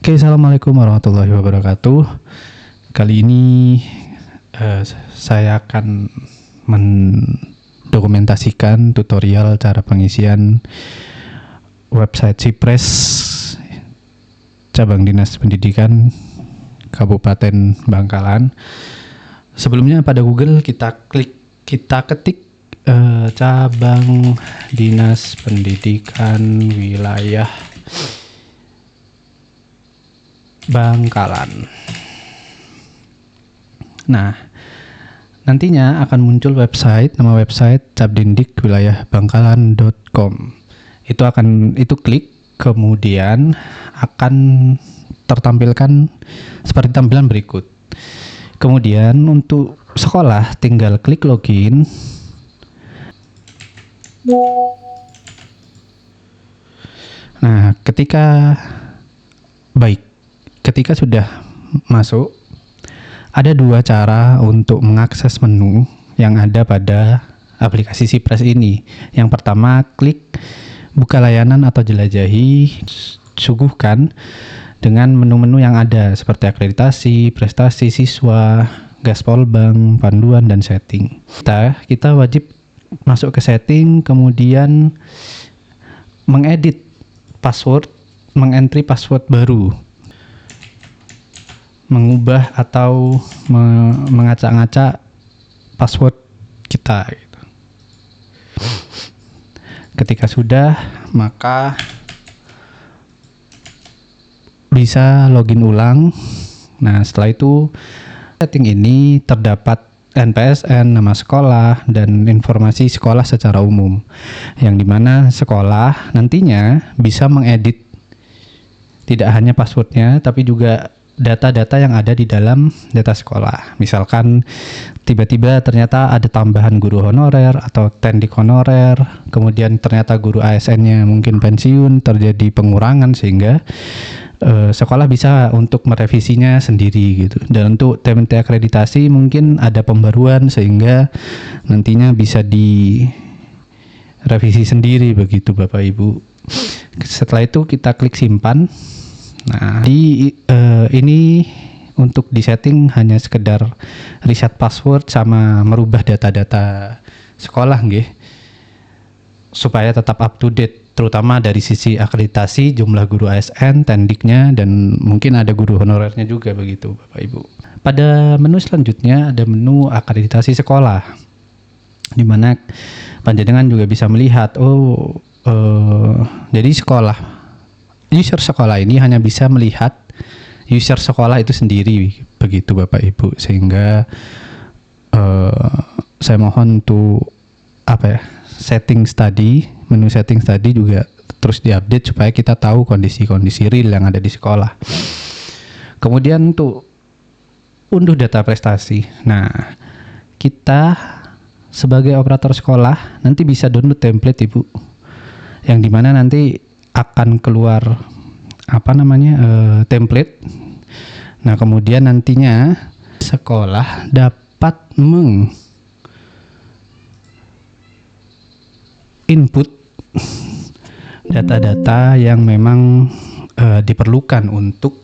Oke, assalamualaikum warahmatullahi wabarakatuh. Kali ini saya akan mendokumentasikan tutorial cara pengisian website Cipres Cabang Dinas Pendidikan Kabupaten Bangkalan. Sebelumnya pada Google kita ketik Cabang Dinas Pendidikan Wilayah Bangkalan. Nah, nantinya akan muncul nama website cabdindikwilayahbangkalan.com. Itu klik, kemudian akan tertampilkan seperti tampilan berikut. Kemudian untuk sekolah tinggal klik login. Nah, ketika sudah masuk, ada dua cara untuk mengakses menu yang ada pada aplikasi Cipres ini. Yang pertama, klik buka layanan atau jelajahi, suguhkan dengan menu-menu yang ada seperti akreditasi, prestasi siswa, gaspol bank, panduan, dan setting. Kita wajib masuk ke setting, kemudian mengedit password, mengentry password baru, mengubah atau mengacak-ngacak password kita gitu. Ketika sudah, maka bisa login ulang. Nah, setelah itu setting ini terdapat NPSN, nama sekolah, dan informasi sekolah secara umum, yang dimana sekolah nantinya bisa mengedit tidak hanya passwordnya, tapi juga data-data yang ada di dalam data sekolah. Misalkan tiba-tiba ternyata ada tambahan guru honorer atau tendik honorer, kemudian ternyata guru ASN-nya mungkin pensiun, terjadi pengurangan, sehingga sekolah bisa untuk merevisinya sendiri gitu. Dan untuk TMT akreditasi mungkin ada pembaruan sehingga nantinya bisa direvisi sendiri begitu Bapak Ibu. Setelah itu kita klik simpan. Nah, ini untuk disetting hanya sekedar reset password sama merubah data-data sekolah nggih, supaya tetap up to date, terutama dari sisi akreditasi, jumlah guru ASN, tendiknya, dan mungkin ada guru honorernya juga begitu Bapak Ibu. Pada menu selanjutnya ada menu akreditasi sekolah, di mana panjenengan juga bisa melihat jadi user sekolah ini hanya bisa melihat user sekolah itu sendiri begitu Bapak Ibu, sehingga saya mohon untuk menu setting tadi juga terus diupdate supaya kita tahu kondisi-kondisi real yang ada di sekolah. Kemudian untuk unduh data prestasi. Nah, kita sebagai operator sekolah nanti bisa download template Ibu, yang dimana nanti akan keluar template. Nah, kemudian nantinya sekolah dapat input data-data yang memang diperlukan untuk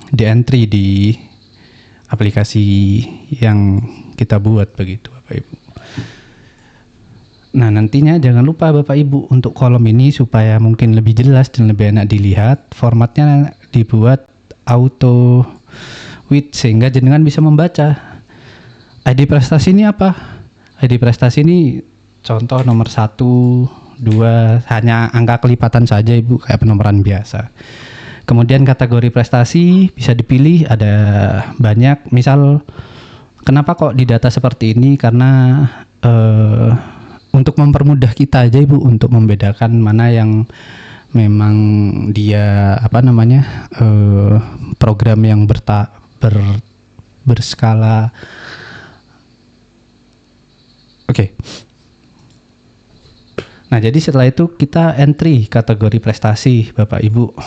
di-entry di aplikasi yang kita buat begitu Bapak Ibu. Nah, nantinya jangan lupa Bapak Ibu, untuk kolom ini supaya mungkin lebih jelas dan lebih enak dilihat, formatnya dibuat auto width sehingga jenengan bisa membaca. ID prestasi ini apa? ID prestasi ini contoh nomor 1, 2, hanya angka kelipatan saja Ibu, kayak penomoran biasa. Kemudian kategori prestasi bisa dipilih, ada banyak. Misal, kenapa kok di data seperti ini? Karena untuk mempermudah kita aja Ibu, untuk membedakan mana yang memang dia program yang berskala. Oke. Nah, jadi setelah itu kita entry kategori prestasi Bapak Ibu.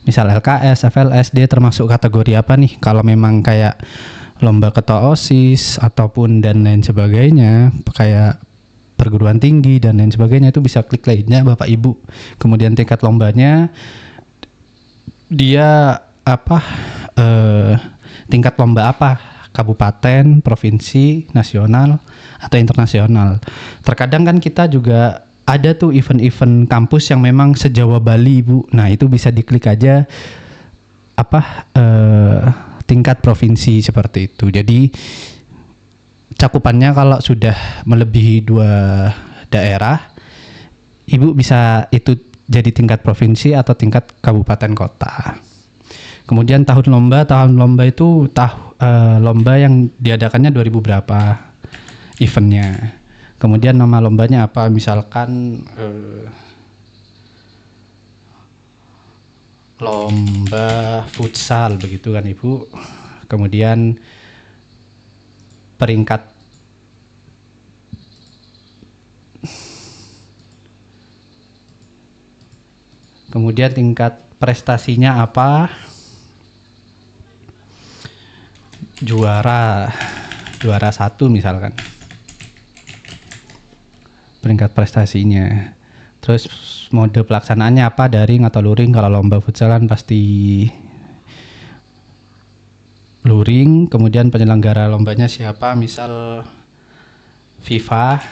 Misal LKS, FLS, dia termasuk kategori apa nih? Kalau memang kayak lomba ketua OSIS ataupun dan lain sebagainya, kayak perguruan tinggi dan lain sebagainya, itu bisa klik lainnya Bapak Ibu. Kemudian tingkat lombanya dia apa tingkat lomba apa, kabupaten, provinsi, nasional atau internasional. Terkadang kan kita juga ada tuh event-event kampus yang memang se-Jawa Bali, Bu. Nah, itu bisa diklik aja apa tingkat provinsi seperti itu. Jadi cakupannya kalau sudah melebihi 2 daerah, Ibu bisa itu jadi tingkat provinsi atau tingkat kabupaten kota. Kemudian tahun lomba itu lomba yang diadakannya 2000 berapa eventnya. Kemudian nama lombanya apa? Misalkan lomba futsal begitu kan Ibu. Kemudian peringkat tingkat prestasinya apa? Juara 1 misalkan. Peringkat prestasinya. Terus mode pelaksanaannya apa, daring atau luring? Kalau lomba futsal kan pasti luring. Kemudian penyelenggara lombanya siapa? Misal FIFA.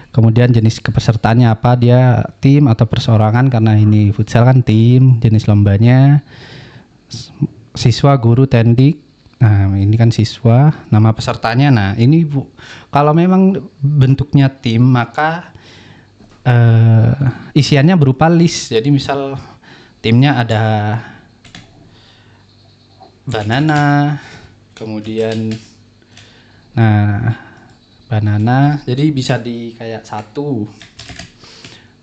Kemudian jenis kepesertaannya apa, dia tim atau perseorangan, karena ini futsal kan tim. Jenis lombanya siswa, guru, tendik. Nah, ini kan siswa. Nama pesertanya, nah ini Bu, kalau memang bentuknya tim maka isiannya berupa list. Jadi misal timnya ada banana, kemudian banana, jadi bisa di kayak 1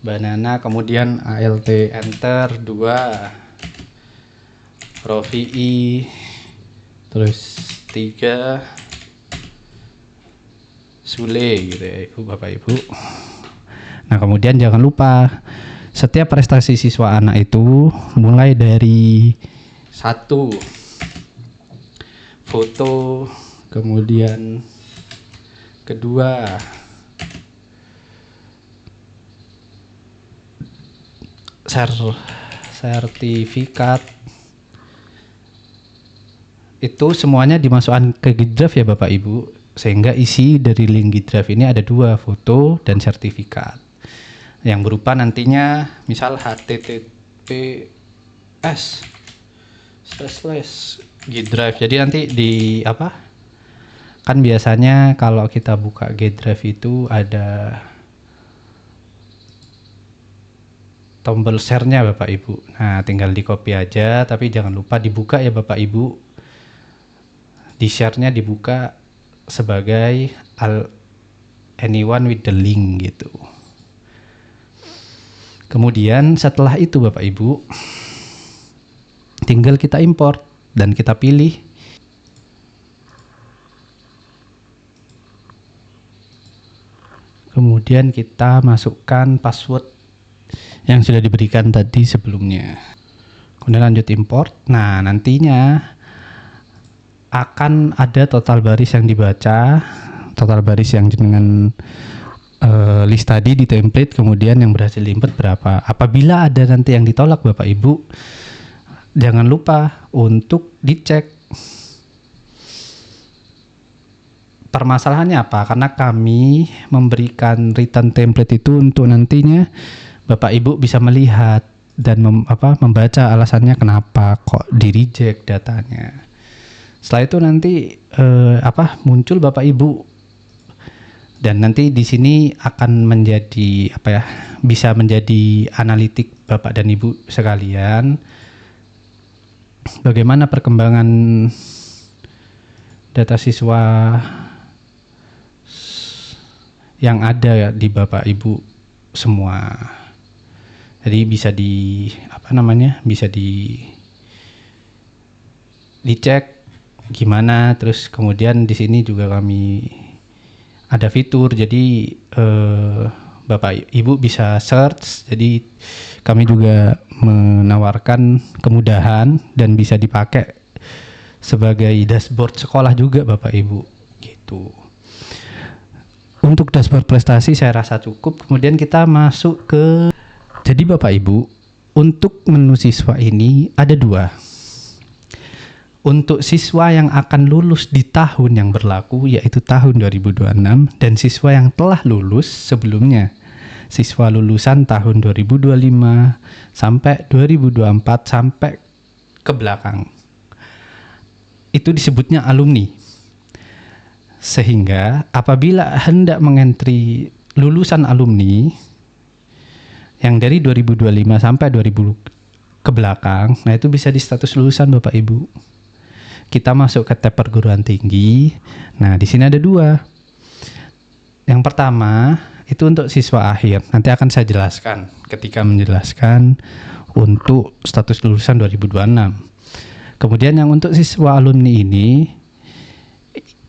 banana, kemudian ALT enter 2 Rovi, terus 3 Sule gitu ya Ibu, Bapak Ibu. Nah, kemudian jangan lupa setiap prestasi siswa anak itu mulai dari 1 foto, kemudian kedua sertifikat, itu semuanya dimasukkan ke GitDrive ya Bapak Ibu, sehingga isi dari link GitDrive ini ada 2, foto dan sertifikat, yang berupa nantinya misal https://GitDrive. Jadi nanti di kan biasanya kalau kita buka GitDrive itu ada tombol share-nya Bapak Ibu. Nah, tinggal di copy aja, tapi jangan lupa dibuka ya Bapak Ibu. Di share-nya dibuka sebagai anyone with the link gitu. Kemudian setelah itu Bapak Ibu, tinggal kita import dan kita pilih kemudian kita masukkan password yang sudah diberikan tadi sebelumnya. Kemudian lanjut import. Nah, nantinya akan ada total baris yang dibaca, total baris yang dengan list tadi di template, kemudian yang berhasil diinput berapa. Apabila ada nanti yang ditolak Bapak Ibu, jangan lupa untuk dicek permasalahannya apa, karena kami memberikan return template itu untuk nantinya Bapak Ibu bisa melihat dan membaca alasannya kenapa kok di reject datanya. Setelah itu nanti muncul Bapak Ibu, dan nanti di sini akan menjadi bisa menjadi analitik Bapak dan Ibu sekalian, bagaimana perkembangan data siswa yang ada di Bapak Ibu semua. Jadi bisa bisa dicek gimana. Terus kemudian di sini juga kami ada fitur, jadi Bapak Ibu bisa search. Jadi kami juga menawarkan kemudahan dan bisa dipakai sebagai dashboard sekolah juga Bapak Ibu gitu. Untuk dashboard prestasi saya rasa cukup. Kemudian kita masuk ke, jadi Bapak Ibu, untuk menu siswa ini ada dua. Untuk siswa yang akan lulus di tahun yang berlaku, yaitu tahun 2026, dan siswa yang telah lulus sebelumnya, siswa lulusan tahun 2025 sampai 2024 sampai ke belakang. Itu disebutnya alumni. Sehingga apabila hendak mengentri lulusan alumni yang dari 2025 sampai 2000 ke belakang, nah itu bisa di status lulusan Bapak Ibu. Kita masuk ke tab perguruan tinggi. Nah, di sini ada dua. Yang pertama itu untuk siswa akhir. Nanti akan saya jelaskan ketika menjelaskan untuk status lulusan 2026. Kemudian yang untuk siswa alumni ini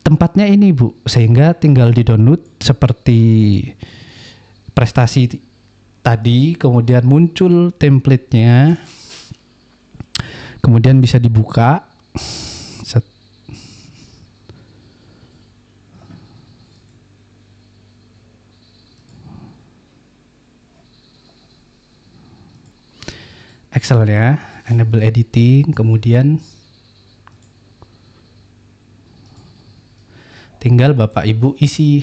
tempatnya ini Bu, sehingga tinggal di-download seperti prestasi tadi, kemudian muncul template-nya, kemudian bisa dibuka. Excel-nya, enable editing, kemudian tinggal Bapak Ibu isi.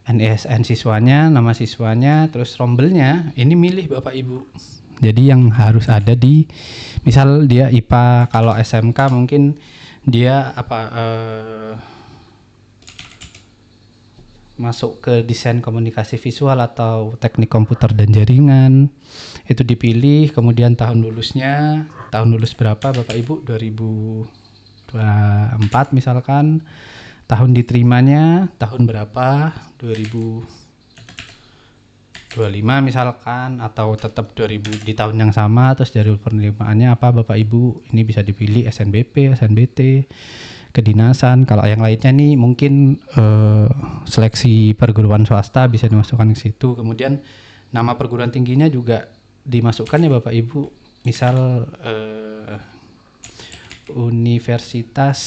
NISN siswanya, nama siswanya, terus rombelnya, ini milih Bapak Ibu. Jadi yang harus ada di, misal dia IPA, kalau SMK mungkin dia masuk ke desain komunikasi visual atau teknik komputer dan jaringan, itu dipilih. Kemudian tahun lulusnya, tahun lulus berapa Bapak Ibu, 2024 misalkan, tahun diterimanya tahun berapa, 2025 misalkan, atau tetap 2000 di tahun yang sama, terus dari penerimaannya apa Bapak Ibu, ini bisa dipilih SNBP, SNBT, kedinasan. Kalau yang lainnya nih mungkin seleksi perguruan swasta bisa dimasukkan ke situ. Kemudian nama perguruan tingginya juga dimasukkan ya Bapak Ibu, misal Universitas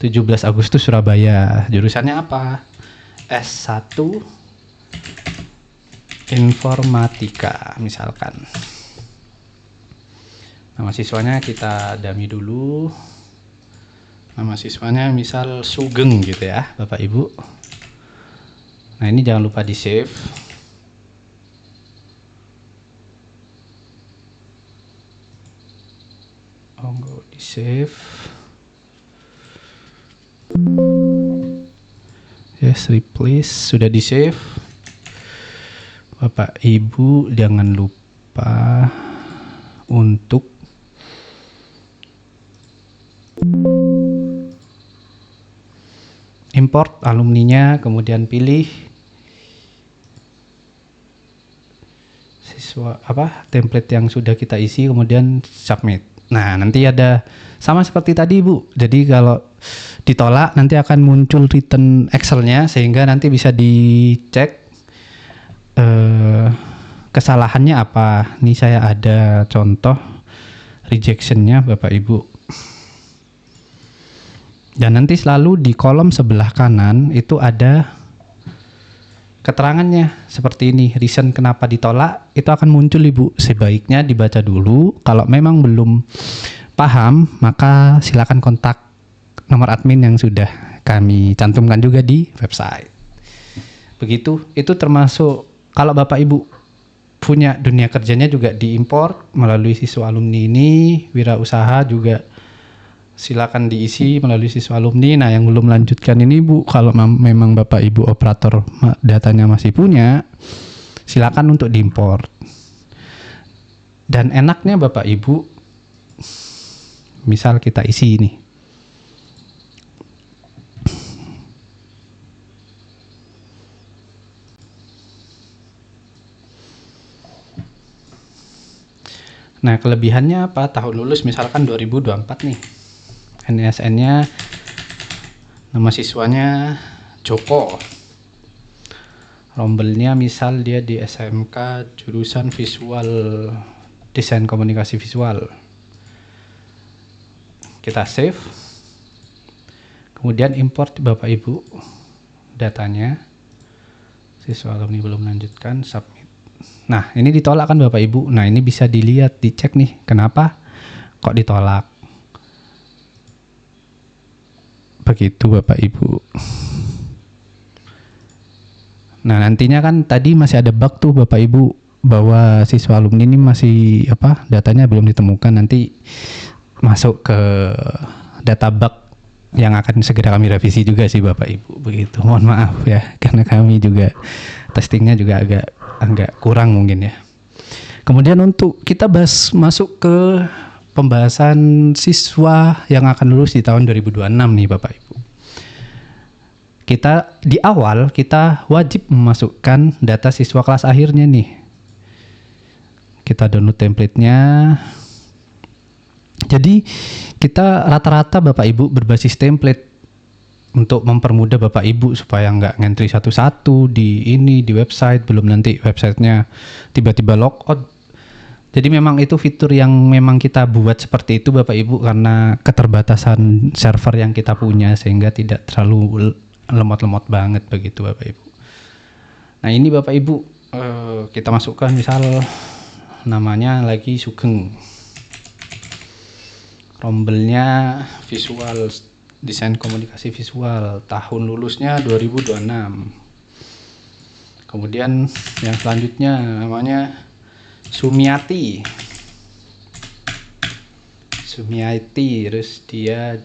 17 Agustus Surabaya, jurusannya apa, S1 Informatika misalkan. Nama siswanya kita dami dulu. Nama siswanya misal Sugeng gitu ya Bapak Ibu. Nah ini jangan lupa di save. Di save. Yes, replace, sudah di save. Bapak Ibu jangan lupa untuk import alumninya, kemudian pilih siswa template yang sudah kita isi, kemudian submit. Nah nanti ada sama seperti tadi Bu, jadi kalau ditolak nanti akan muncul return Excel-nya, sehingga nanti bisa dicek kesalahannya apa. Ini saya ada contoh rejection-nya Bapak Ibu. Dan nanti selalu di kolom sebelah kanan itu ada keterangannya seperti ini, reason kenapa ditolak, itu akan muncul Ibu. Sebaiknya dibaca dulu. Kalau memang belum paham, maka silakan kontak nomor admin yang sudah kami cantumkan juga di website. Begitu, itu termasuk kalau Bapak Ibu punya dunia kerjanya juga diimport melalui siswa alumni ini, wirausaha juga silakan diisi melalui siswa alumni. Nah yang belum lanjutkan ini Bu, kalau memang Bapak Ibu operator datanya masih punya, silakan untuk diimport. Dan enaknya Bapak Ibu, misal kita isi ini, nah kelebihannya apa, tahun lulus misalkan 2024 nih, NISN-nya, nama siswanya Joko, rombelnya misal dia di SMK jurusan visual, desain komunikasi visual. Kita save, kemudian import Bapak Ibu datanya. Siswa alumni belum melanjutkan, submit. Nah, ini ditolak kan Bapak Ibu. Nah, ini bisa dilihat, dicek nih, kenapa kok ditolak. Begitu Bapak Ibu. Nah, nantinya kan tadi masih ada bug tuh Bapak Ibu, bahwa siswa alumni ini masih datanya belum ditemukan. Nanti masuk ke data bug yang akan segera kami revisi juga sih Bapak Ibu. Begitu. Mohon maaf ya, karena kami juga testingnya juga agak kurang mungkin ya. Kemudian untuk kita masuk ke pembahasan siswa yang akan lulus di tahun 2026 nih Bapak Ibu. Kita di awal kita wajib memasukkan data siswa kelas akhirnya nih. Kita download template-nya. Jadi kita rata-rata Bapak Ibu berbasis template untuk mempermudah Bapak Ibu supaya nggak ngentri satu-satu di website, belum nanti websitenya tiba-tiba logout. Jadi memang itu fitur yang memang kita buat seperti itu Bapak Ibu karena keterbatasan server yang kita punya sehingga tidak terlalu lemot-lemot banget begitu Bapak Ibu. Nah ini Bapak Ibu kita masukkan misal namanya lagi Sugeng. Rombelnya visual, desain komunikasi visual, tahun lulusnya 2026. Kemudian yang selanjutnya namanya Sumiati, terus dia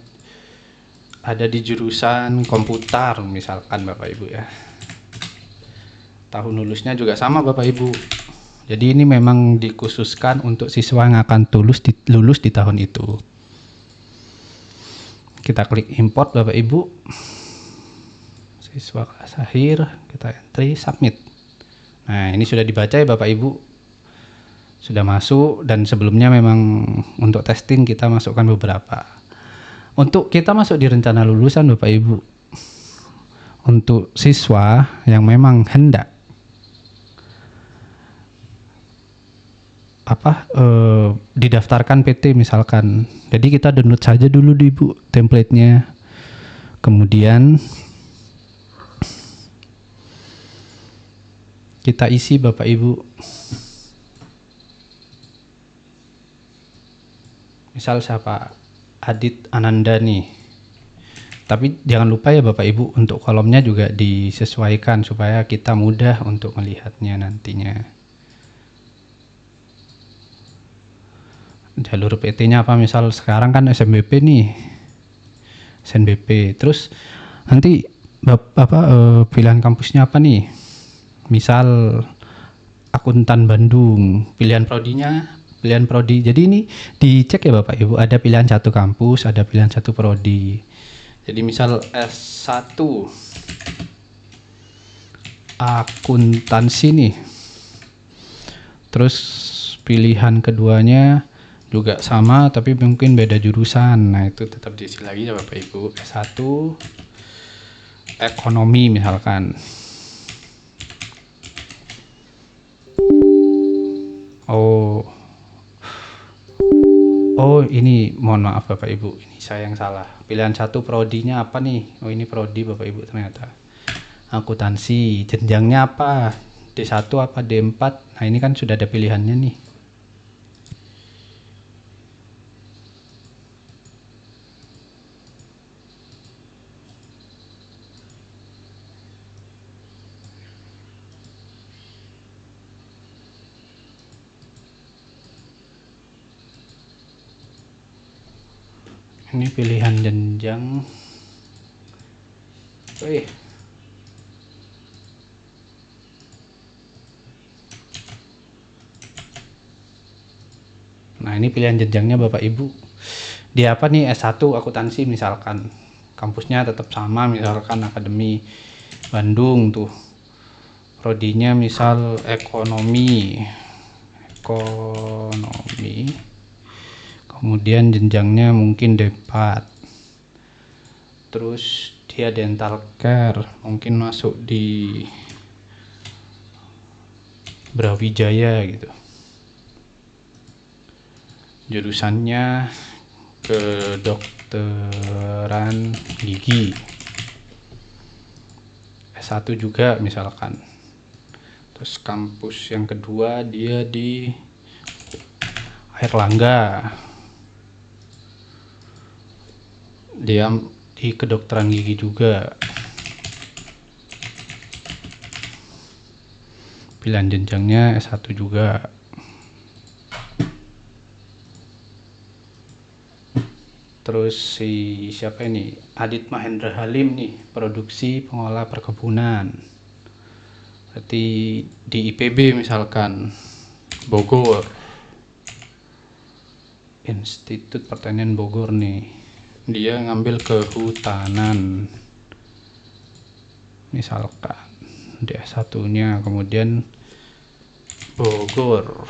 ada di jurusan komputer misalkan Bapak Ibu ya. Tahun lulusnya juga sama Bapak Ibu. Jadi ini memang dikhususkan untuk siswa yang akan lulus di tahun itu. Kita klik import Bapak Ibu. Siswa kelas akhir, kita entry, submit. Nah, ini sudah dibaca ya Bapak Ibu. Sudah masuk dan sebelumnya memang untuk testing kita masukkan beberapa. Untuk kita masuk di rencana lulusan Bapak Ibu. Untuk siswa yang memang hendak didaftarkan PT misalkan. Jadi kita download saja dulu di Bu template-nya. Kemudian kita isi Bapak Ibu. Misal siapa? Adit Ananda nih. Tapi jangan lupa ya Bapak Ibu untuk kolomnya juga disesuaikan supaya kita mudah untuk melihatnya nantinya. Jalur PT-nya apa? Misal sekarang kan SNBP nih. SNBP. Terus nanti pilihan kampusnya apa nih? Misal akuntan Bandung. Pilihan prodi. Jadi ini dicek ya Bapak Ibu, ada pilihan satu kampus, ada pilihan satu prodi. Jadi misal S1 akuntansi nih. Terus pilihan keduanya juga sama tapi mungkin beda jurusan. Nah, itu tetap diisi lagi ya Bapak Ibu. S1 ekonomi misalkan. Oh, ini mohon maaf Bapak Ibu, ini saya yang salah. Pilihan satu prodinya apa nih? Oh, ini prodi Bapak Ibu ternyata. Akuntansi, jenjangnya apa? D1 apa D4? Nah, ini kan sudah ada pilihannya nih. Ini pilihan jenjang. Nah, ini pilihan jenjangnya Bapak Ibu. Dia apa nih? S1 akuntansi misalkan. Kampusnya tetap sama misalkan Akademi Bandung tuh. Prodinya misal ekonomi. Kemudian jenjangnya mungkin D4. Terus dia dental care, mungkin masuk di Brawijaya gitu. Jurusannya kedokteran gigi. S1 juga misalkan. Terus kampus yang kedua dia di Airlangga, dia di kedokteran gigi juga. Pilihan jenjangnya S1 juga. Terus siapa ini? Adit Mahendra Halim nih, produksi pengolah perkebunan. Berarti di IPB misalkan, Bogor, Institut Pertanian Bogor nih, dia ngambil kehutanan misalkan di S1 nya, kemudian Bogor,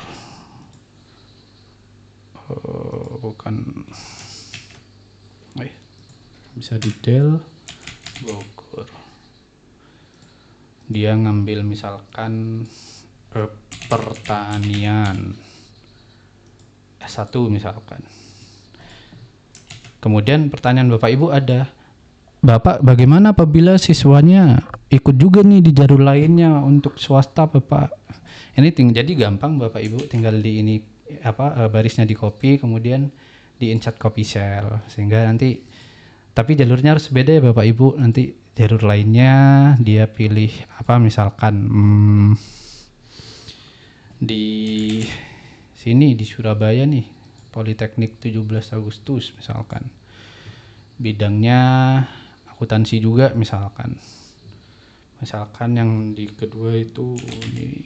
bukan bisa detail, Bogor dia ngambil misalkan pertanian S1 misalkan. Kemudian pertanyaan Bapak Ibu ada, Bapak bagaimana apabila siswanya ikut juga nih di jalur lainnya untuk swasta Bapak? Jadi gampang Bapak Ibu, tinggal di ini barisnya di copy, kemudian di insert copy cell, sehingga nanti tapi jalurnya harus beda ya Bapak Ibu. Nanti jalur lainnya dia pilih misalkan di sini di Surabaya nih, Politeknik 17 Agustus misalkan, bidangnya akuntansi juga misalkan yang di kedua itu di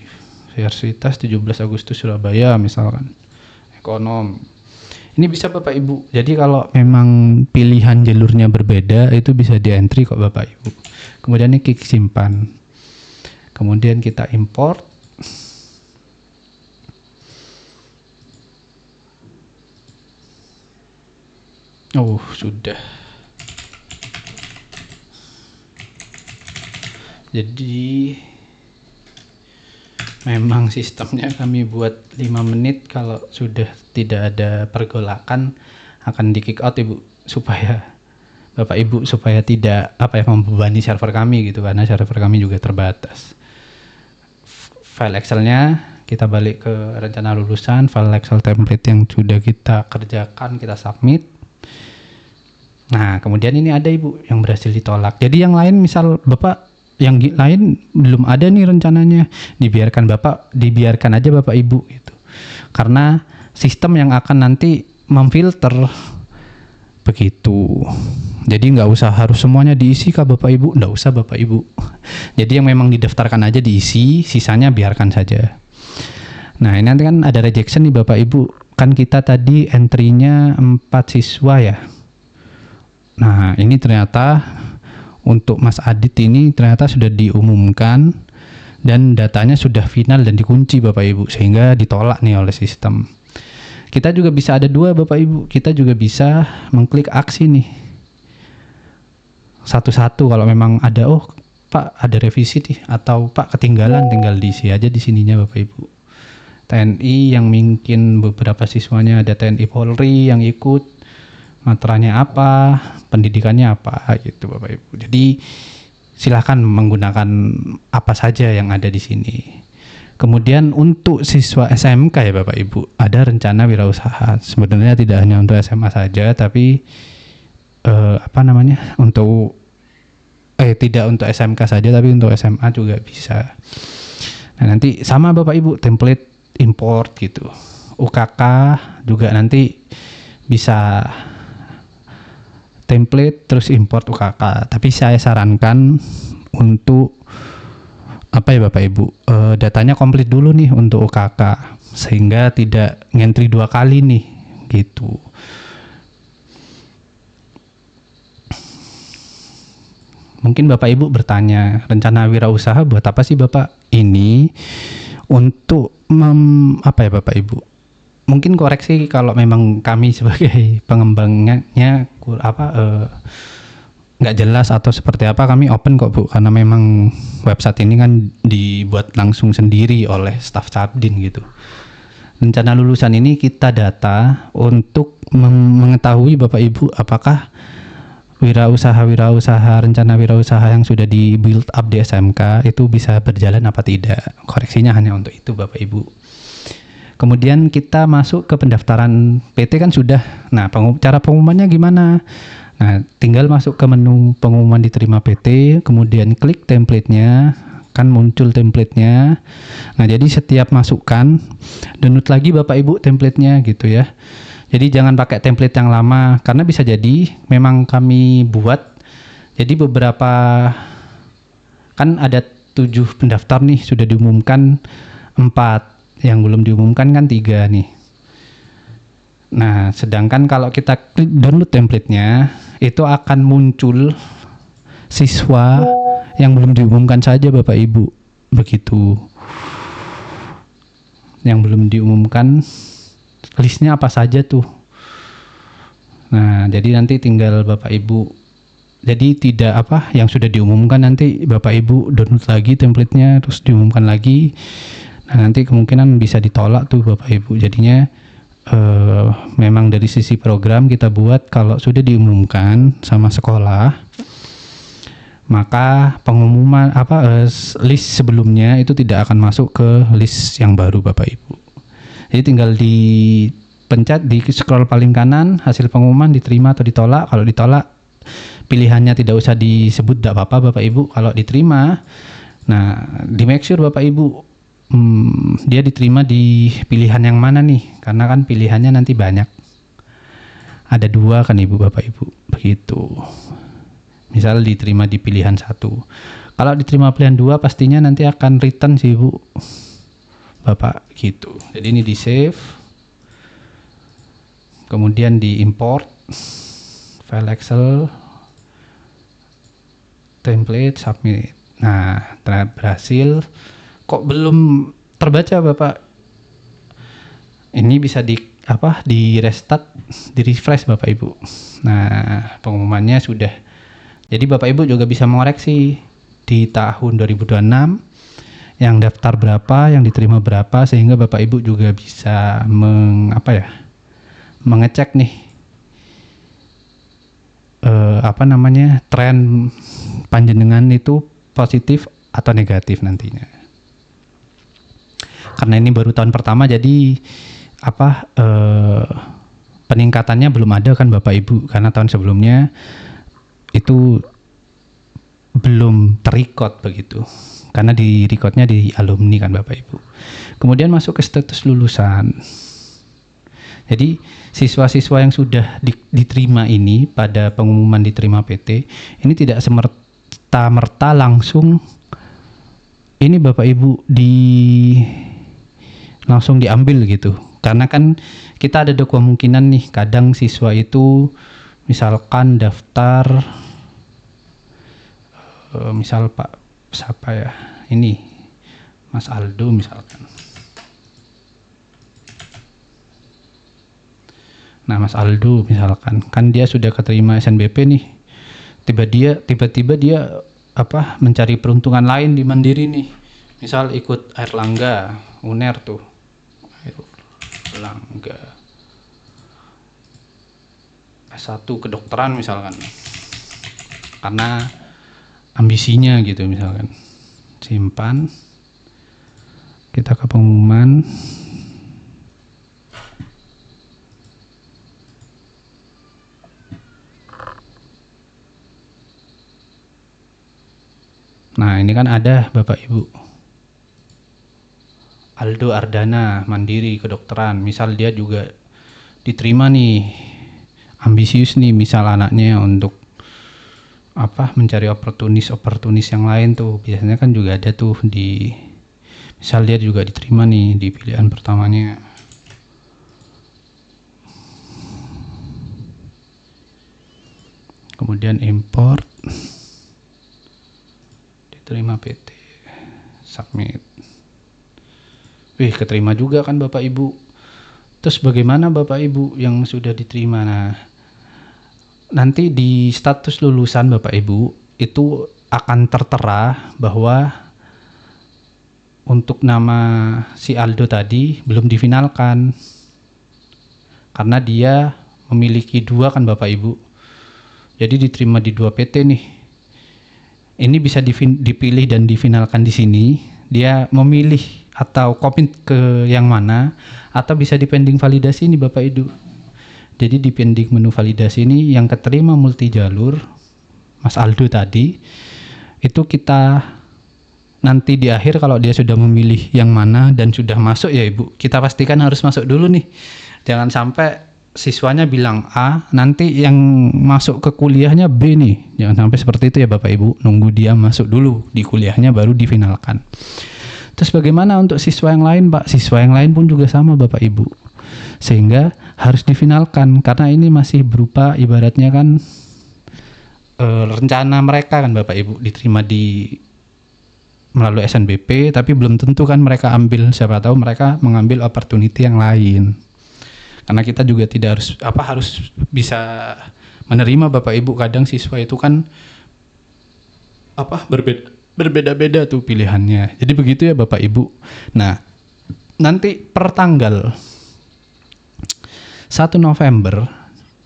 Universitas 17 Agustus Surabaya misalkan, ekonom. Ini bisa Bapak Ibu. Jadi kalau memang pilihan jalurnya berbeda, itu bisa di entry kok Bapak Ibu. Kemudian ini klik simpan. Kemudian kita import. Oh, sudah. Jadi memang sistemnya kami buat 5 menit, kalau sudah tidak ada pergolakan akan di kick out Ibu, supaya Bapak Ibu supaya tidak membebani server kami gitu, karena server kami juga terbatas. File Excelnya kita balik ke rencana lulusan, file Excel template yang sudah kita kerjakan kita submit. Nah kemudian ini ada Ibu yang berhasil ditolak. Jadi yang lain, misal Bapak yang lain belum ada nih rencananya, dibiarkan aja Bapak Ibu gitu, karena sistem yang akan nanti memfilter begitu. Jadi nggak usah harus semuanya diisi kah Bapak Ibu, nggak usah Bapak Ibu. Jadi yang memang didaftarkan aja diisi, sisanya biarkan saja. Nah ini nanti kan ada rejection nih Bapak Ibu, kan kita tadi entry-nya 4 siswa ya. Nah ini ternyata untuk Mas Adit ini ternyata sudah diumumkan dan datanya sudah final dan dikunci Bapak Ibu, sehingga ditolak nih oleh sistem. Kita juga bisa ada 2 Bapak Ibu, kita juga bisa mengklik aksi nih satu-satu. Kalau memang ada, oh Pak ada revisi nih, atau Pak ketinggalan, tinggal diisi aja di sininya Bapak Ibu. TNI yang mungkin beberapa siswanya ada TNI Polri yang ikut, materanya apa, pendidikannya apa gitu Bapak Ibu. Jadi silahkan menggunakan apa saja yang ada di sini. Kemudian untuk siswa SMK ya Bapak Ibu, ada rencana wirausaha. Sebenarnya tidak hanya untuk SMA saja, tapi tidak untuk SMK saja, tapi untuk SMA juga bisa. Nah nanti sama Bapak Ibu, template import gitu. UKK juga nanti bisa template terus import UKK, tapi saya sarankan untuk Bapak Ibu, datanya komplit dulu nih untuk UKK, sehingga tidak ngentri 2 kali nih gitu. Mungkin Bapak Ibu bertanya, rencana wirausaha buat apa sih Bapak? Ini untuk Bapak Ibu, mungkin koreksi kalau memang kami sebagai pengembangnya nggak jelas atau seperti apa, kami open kok Bu, karena memang website ini kan dibuat langsung sendiri oleh staf Cabdin gitu. Rencana lulusan ini kita data untuk mengetahui Bapak Ibu apakah wirausaha rencana wirausaha yang sudah di build up di SMK itu bisa berjalan apa tidak. Koreksinya hanya untuk itu Bapak Ibu. Kemudian kita masuk ke pendaftaran PT kan sudah. Nah, cara pengumumannya gimana? Nah, tinggal masuk ke menu pengumuman diterima PT, kemudian klik template-nya, kan muncul template-nya. Nah, jadi setiap masukkan, download lagi Bapak Ibu template-nya gitu ya. Jadi jangan pakai template yang lama, karena bisa jadi memang kami buat, jadi beberapa, kan ada 7 pendaftar nih, sudah diumumkan 4. Yang belum diumumkan kan 3 nih. Nah, sedangkan kalau kita klik download template-nya, itu akan muncul siswa yang belum diumumkan saja Bapak Ibu. Begitu. Yang belum diumumkan, listnya apa saja tuh. Nah, jadi nanti tinggal Bapak Ibu. Jadi tidak yang sudah diumumkan, nanti Bapak Ibu download lagi template-nya, terus diumumkan lagi. Nah, nanti kemungkinan bisa ditolak tuh Bapak Ibu. Jadinya memang dari sisi program kita buat kalau sudah diumumkan sama sekolah, maka pengumuman list sebelumnya itu tidak akan masuk ke list yang baru Bapak Ibu. Jadi tinggal dipencet di scroll paling kanan, hasil pengumuman diterima atau ditolak. Kalau ditolak, pilihannya tidak usah disebut, tidak apa-apa Bapak Ibu. Kalau diterima, nah di make sure Bapak Ibu dia diterima di pilihan yang mana nih, karena kan pilihannya nanti banyak, ada 2 kan Ibu Bapak Ibu, begitu. Misal diterima di pilihan 1, kalau diterima pilihan 2 pastinya nanti akan return sih Ibu Bapak gitu. Jadi ini di save, kemudian di import file Excel, template, submit. Nah, berhasil. Kok belum terbaca Bapak? Ini bisa di restart, di refresh Bapak Ibu. Nah, pengumumannya sudah. Jadi Bapak Ibu juga bisa mengoreksi di tahun 2026 yang daftar berapa, yang diterima berapa, sehingga Bapak Ibu juga bisa mengecek nih tren panjenengan itu positif atau negatif nantinya. Karena ini baru tahun pertama, jadi peningkatannya belum ada kan Bapak Ibu, karena tahun sebelumnya itu belum terrecord begitu, karena di recordnya di alumni kan Bapak Ibu. Kemudian masuk ke status lulusan. Jadi siswa-siswa yang sudah diterima ini pada pengumuman diterima PT, ini tidak semerta-merta langsung ini Bapak Ibu langsung diambil gitu, karena kan kita ada 2 kemungkinan nih. Kadang siswa itu misalkan daftar misal Pak siapa ya, ini Mas Aldo misalkan. Nah, Mas Aldo misalkan kan dia sudah keterima SNBP nih, tiba-tiba dia mencari peruntungan lain di Mandiri nih, misal ikut Airlangga UNER tuh, Airlangga S1 kedokteran misalkan, karena ambisinya gitu misalkan. Simpan, kita ke pengumuman. Nah, ini kan ada Bapak Ibu, Aldo Ardana Mandiri kedokteran, misal dia juga diterima nih, ambisius nih misal anaknya untuk mencari oportunis yang lain tuh, biasanya kan juga ada tuh misal dia juga diterima nih di pilihan pertamanya. Kemudian import, diterima PT, submit. Keterima juga kan Bapak Ibu. Terus bagaimana Bapak Ibu yang sudah diterima? Nah, nanti di status lulusan Bapak Ibu itu akan tertera bahwa untuk nama si Aldo tadi belum difinalkan, karena dia memiliki 2 kan Bapak Ibu. Jadi diterima di 2 PT nih. Ini bisa dipilih dan difinalkan di sini. Dia memilih atau komit ke yang mana, atau bisa dipending validasi nih Bapak Ibu. Jadi di pending menu validasi ini yang keterima multi jalur Mas Aldo tadi, itu kita nanti di akhir kalau dia sudah memilih yang mana dan sudah masuk ya Ibu, kita pastikan harus masuk dulu nih. Jangan sampai siswanya bilang A, nanti yang masuk ke kuliahnya B nih. Jangan sampai seperti itu ya Bapak Ibu. Nunggu dia masuk dulu di kuliahnya baru difinalkan. Terus bagaimana untuk siswa yang lain Pak? Siswa yang lain pun juga sama Bapak Ibu. Sehingga harus difinalkan karena ini masih berupa ibaratnya kan rencana mereka kan Bapak Ibu, diterima melalui SNBP, tapi belum tentu kan mereka ambil, siapa tahu mereka mengambil opportunity yang lain. Karena kita juga tidak harus bisa menerima Bapak Ibu, kadang siswa itu kan berbeda-beda tuh pilihannya. Jadi begitu ya Bapak Ibu. Nah, nanti per tanggal 1 November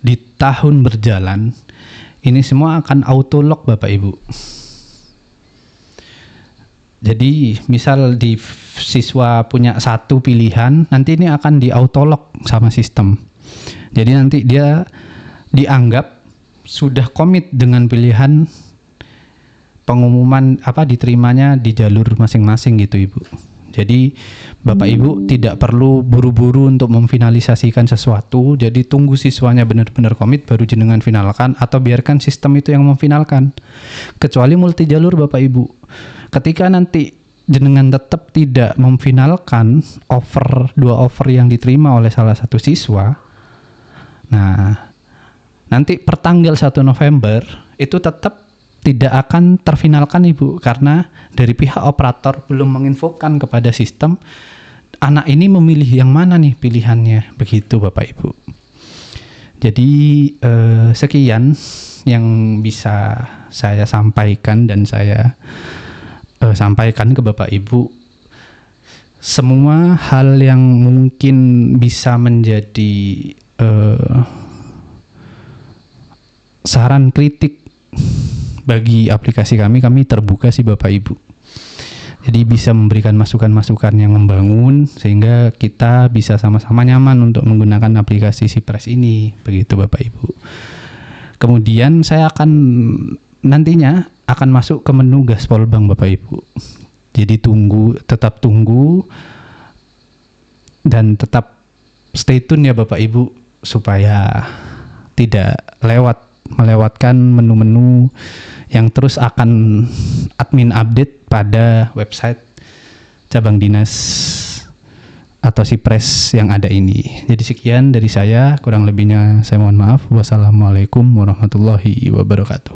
di tahun berjalan ini semua akan auto lock Bapak Ibu. Jadi misal di siswa punya satu pilihan, nanti ini akan di auto lock sama sistem. Jadi nanti dia dianggap sudah komit dengan pilihan pengumuman diterimanya di jalur masing-masing gitu Ibu. Jadi Bapak Ibu tidak perlu buru-buru untuk memfinalisasikan sesuatu. Jadi tunggu siswanya benar-benar komit baru jenengan finalkan, atau biarkan sistem itu yang memfinalkan. Kecuali multi jalur Bapak Ibu. Ketika nanti jenengan tetap tidak memfinalkan dua offer yang diterima oleh salah satu siswa, nah nanti per tanggal 1 November itu tetap tidak akan terfinalkan Ibu, karena dari pihak operator belum menginfokan kepada sistem anak ini memilih yang mana nih pilihannya, begitu Bapak Ibu. Jadi sekian yang bisa saya sampaikan dan saya sampaikan ke Bapak Ibu. Semua hal yang mungkin bisa menjadi saran kritik bagi aplikasi kami terbuka sih Bapak Ibu. Jadi bisa memberikan masukan-masukan yang membangun sehingga kita bisa sama-sama nyaman untuk menggunakan aplikasi Sipres ini, begitu Bapak Ibu. Kemudian saya nantinya akan masuk ke menu Gaspol Bank Bapak Ibu. Jadi tetap tunggu dan tetap stay tune ya Bapak Ibu supaya tidak melewatkan menu-menu yang terus akan admin update pada website cabang dinas atau Sipres yang ada ini. Jadi sekian dari saya, kurang lebihnya saya mohon maaf. Wassalamualaikum warahmatullahi wabarakatuh.